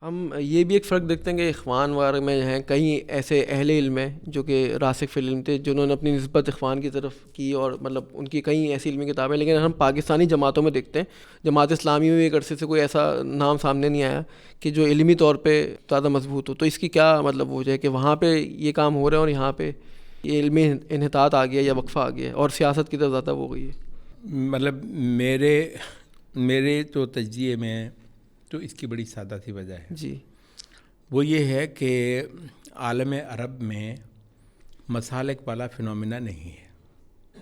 ہم یہ بھی ایک فرق دیکھتے ہیں کہ اخوان وغیرہ میں ہیں کئی ایسے اہل علم ہیں جو کہ راسخ فی العلم تھے، جنہوں نے اپنی نسبت اخوان کی طرف کی، اور مطلب ان کی کئی ایسی علمی کتابیں. لیکن ہم پاکستانی جماعتوں میں دیکھتے ہیں، جماعت اسلامی میں ایک عرصے سے کوئی ایسا نام سامنے نہیں آیا کہ جو علمی طور پہ زیادہ مضبوط ہو. تو اس کی کیا مطلب وجہ ہے کہ وہاں پہ یہ کام ہو رہا ہے اور یہاں پہ یہ علمی انحطاط آ گیا یا وقفہ آ گیا ہے اور سیاست کی طرف زیادہ ہو گئی ہے؟ مطلب میرے تو تجزیے میں تو اس کی بڑی سادہ سی وجہ ہے. جی. وہ یہ ہے کہ عالم عرب میں مسالک والا فنومینا نہیں ہے.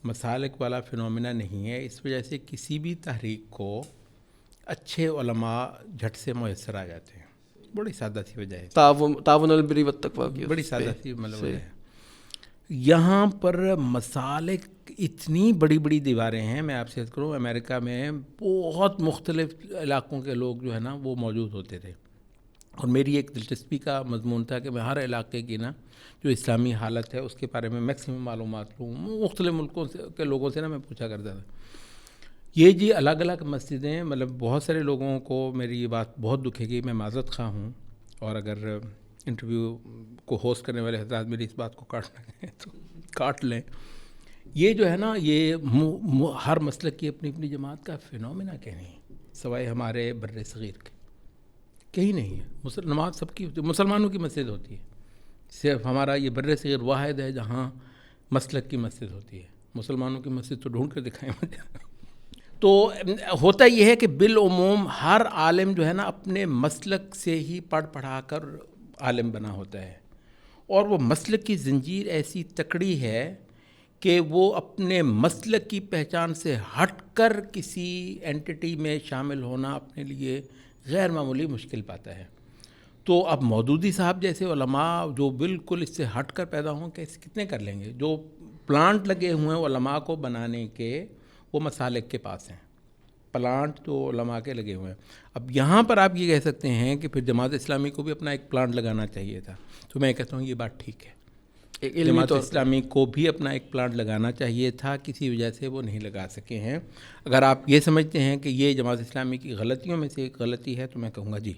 مسالک والا فنومینا نہیں ہے، اس وجہ سے کسی بھی تحریک کو اچھے علماء جھٹ سے میسر آ جاتے ہیں. بڑی سادہ سی وجہ ہے. تعاون البر والتقویٰ کی بڑی سادہ سی مطلب وجہ ہے. یہاں پر مسالک اتنی بڑی بڑی دیواریں ہیں. میں آپ سے عرض کروں، امریکہ میں بہت مختلف علاقوں کے لوگ جو ہے نا وہ موجود ہوتے تھے، اور میری ایک دلچسپی کا مضمون تھا کہ میں ہر علاقے کی نا جو اسلامی حالت ہے اس کے بارے میں میکسیمم معلومات لوں. مختلف ملکوں کے لوگوں سے نا میں پوچھا کرتا تھا. یہ جی الگ الگ مسجدیں، مطلب بہت سارے لوگوں کو میری یہ بات بہت دکھے گی، میں معذرت خواہ ہوں، اور اگر انٹرویو کو ہوسٹ کرنے والے حضرات میری اس بات کو کاٹنا ہے تو کاٹ لیں. یہ جو ہے نا یہ ہر مسلک کی اپنی اپنی جماعت کا فنومینا کہیں نہیں، سوائے ہمارے بر صغیر کے کہیں نہیں ہے. نماز سب کی ہوتی ہے، مسلمانوں کی مسجد ہوتی ہے. صرف ہمارا یہ بر صغیر واحد ہے جہاں مسلک کی مسجد ہوتی ہے. مسلمانوں کی مسجد تو ڈھونڈ کر دکھائیں مجھے. تو ہوتا یہ ہے کہ بالعموم ہر عالم جو ہے نا اپنے مسلک سے ہی پڑھا کر عالم بنا ہوتا ہے، اور وہ مسلک کی زنجیر ایسی تکڑی ہے کہ وہ اپنے مسلک کی پہچان سے ہٹ کر کسی اینٹی میں شامل ہونا اپنے لیے غیر معمولی مشکل پاتا ہے. تو اب مودودی صاحب جیسے علماء جو بالکل اس سے ہٹ کر پیدا ہوں کہ کتنے کر لیں گے؟ جو پلانٹ لگے ہوئے ہیں علماء کو بنانے کے وہ مسالک کے پاس ہیں. پلانٹ تو علماء کے لگے ہوئے ہیں. اب یہاں پر آپ یہ کہہ سکتے ہیں کہ پھر جماعت اسلامی کو بھی اپنا ایک پلانٹ لگانا چاہیے تھا. تو میں کہتا ہوں یہ بات ٹھیک ہے، جماعت اسلامی کو بھی اپنا ایک پلانٹ لگانا چاہیے تھا، کسی وجہ سے وہ نہیں لگا سکے ہیں. اگر آپ یہ سمجھتے ہیں کہ یہ جماعت اسلامی کی غلطیوں میں سے ایک غلطی ہے تو میں کہوں گا جی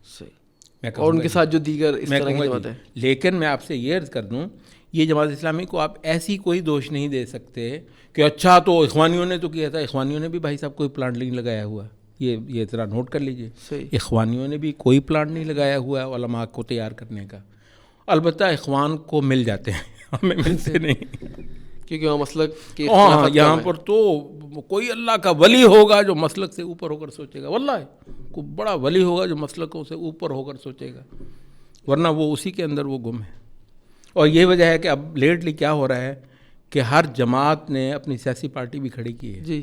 صحیح، اور ان کے ساتھ جو دیگر اس میں طرح کی کہوں گا جماعت جی. ہے. لیکن میں آپ سے یہ عرض کر دوں، یہ جماعت اسلامی کو آپ ایسی کوئی دوش نہیں دے سکتے کہ اچھا تو اخوانیوں نے تو کیا تھا. اخوانیوں نے بھی بھائی صاحب کوئی پلانٹ نہیں لگایا ہوا. یہ ذرا نوٹ کر لیجئے، اخوانیوں نے بھی کوئی پلانٹ نہیں لگایا ہوا ہے علماء کو تیار کرنے کا. البتہ اخوان کو مل جاتے ہیں، ہمیں ملتے نہیں، کیونکہ وہاں مسلک کی ہاں یہاں پر تو کوئی اللہ کا ولی ہوگا جو مسلک سے اوپر ہو کر سوچے گا. واللہ کوئی بڑا ولی ہوگا جو مسلکوں سے اوپر ہو کر سوچے گا، ورنہ وہ اسی کے اندر وہ گم ہے. اور یہ وجہ ہے کہ اب لیٹلی کیا ہو رہا ہے کہ ہر جماعت نے اپنی سیاسی پارٹی بھی کھڑی کی ہے. جی،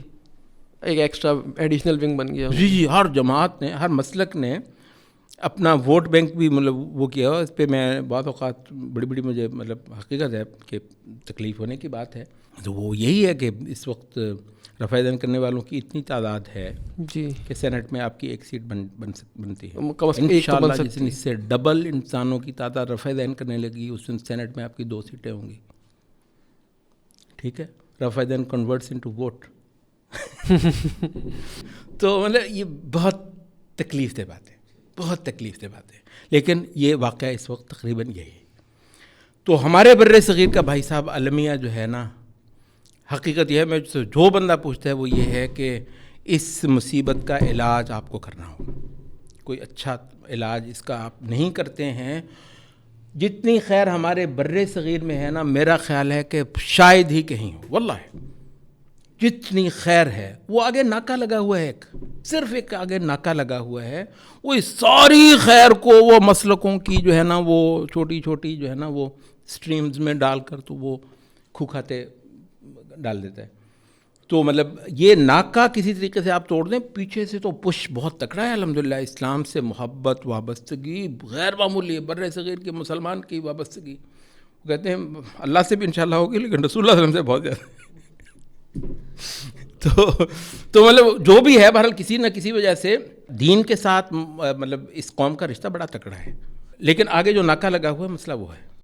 ایک ایکسٹرا ایڈیشنل ونگ بن گیا. جی ہر جماعت نے، ہر مسلک نے اپنا ووٹ بینک بھی مطلب وہ کیا. اس پہ میں بعض اوقات بڑی مجھے مطلب حقیقت ہے کہ تکلیف ہونے کی بات ہے. تو وہ یہی ہے کہ اس وقت رفع دین کرنے والوں کی اتنی تعداد ہے جی کہ سینٹ میں آپ کی ایک سیٹ بنتی ہے. انشاءاللہ جس دن اس سے ڈبل انسانوں کی تعداد رفع دین کرنے لگی اس دن سینٹ میں آپ کی 2 سیٹیں ہوں گی. ٹھیک ہے، رفع دین کنورٹس انٹو ووٹ. تو مطلب یہ بہت تکلیف دہ بات ہے، بہت تکلیف دہ بات ہے. لیکن یہ واقعہ اس وقت تقریباً یہی ہے. تو ہمارے بر صغیر کا بھائی صاحب المیہ جو ہے نا، حقیقت یہ ہے، میں جو بندہ پوچھتا ہے وہ یہ ہے کہ اس مصیبت کا علاج آپ کو کرنا ہوگا. کوئی اچھا علاج اس کا آپ نہیں کرتے ہیں. جتنی خیر ہمارے بر صغیر میں ہے نا، میرا خیال ہے کہ شاید ہی کہیں ہو. واللہ جتنی خیر ہے وہ آگے ناکا لگا ہوا ہے، صرف ایک آگے ناکا لگا ہوا ہے. وہ ساری خیر کو وہ مسلکوں کی جو ہے نا وہ چھوٹی چھوٹی جو ہے نا وہ سٹریمز میں ڈال کر تو وہ کھاتے ڈال دیتا ہے. تو مطلب یہ ناکا کسی طریقے سے آپ توڑ دیں. پیچھے سے تو پش بہت تکڑا ہے الحمدللہ. اسلام سے محبت، وابستگی غیر معمولی ہے. بر صغیر کے مسلمان کی وابستگی وہ کہتے ہیں اللہ سے بھی انشاءاللہ ہوگی لیکن رسول اللہ صلی اللہ علیہ وسلم سے بہت زیادہ. تو مطلب جو بھی ہے بہرحال کسی نہ کسی وجہ سے دین کے ساتھ مطلب اس قوم کا رشتہ بڑا تکڑا ہے. لیکن آگے جو ناکا لگا ہوا ہے مسئلہ وہ ہے.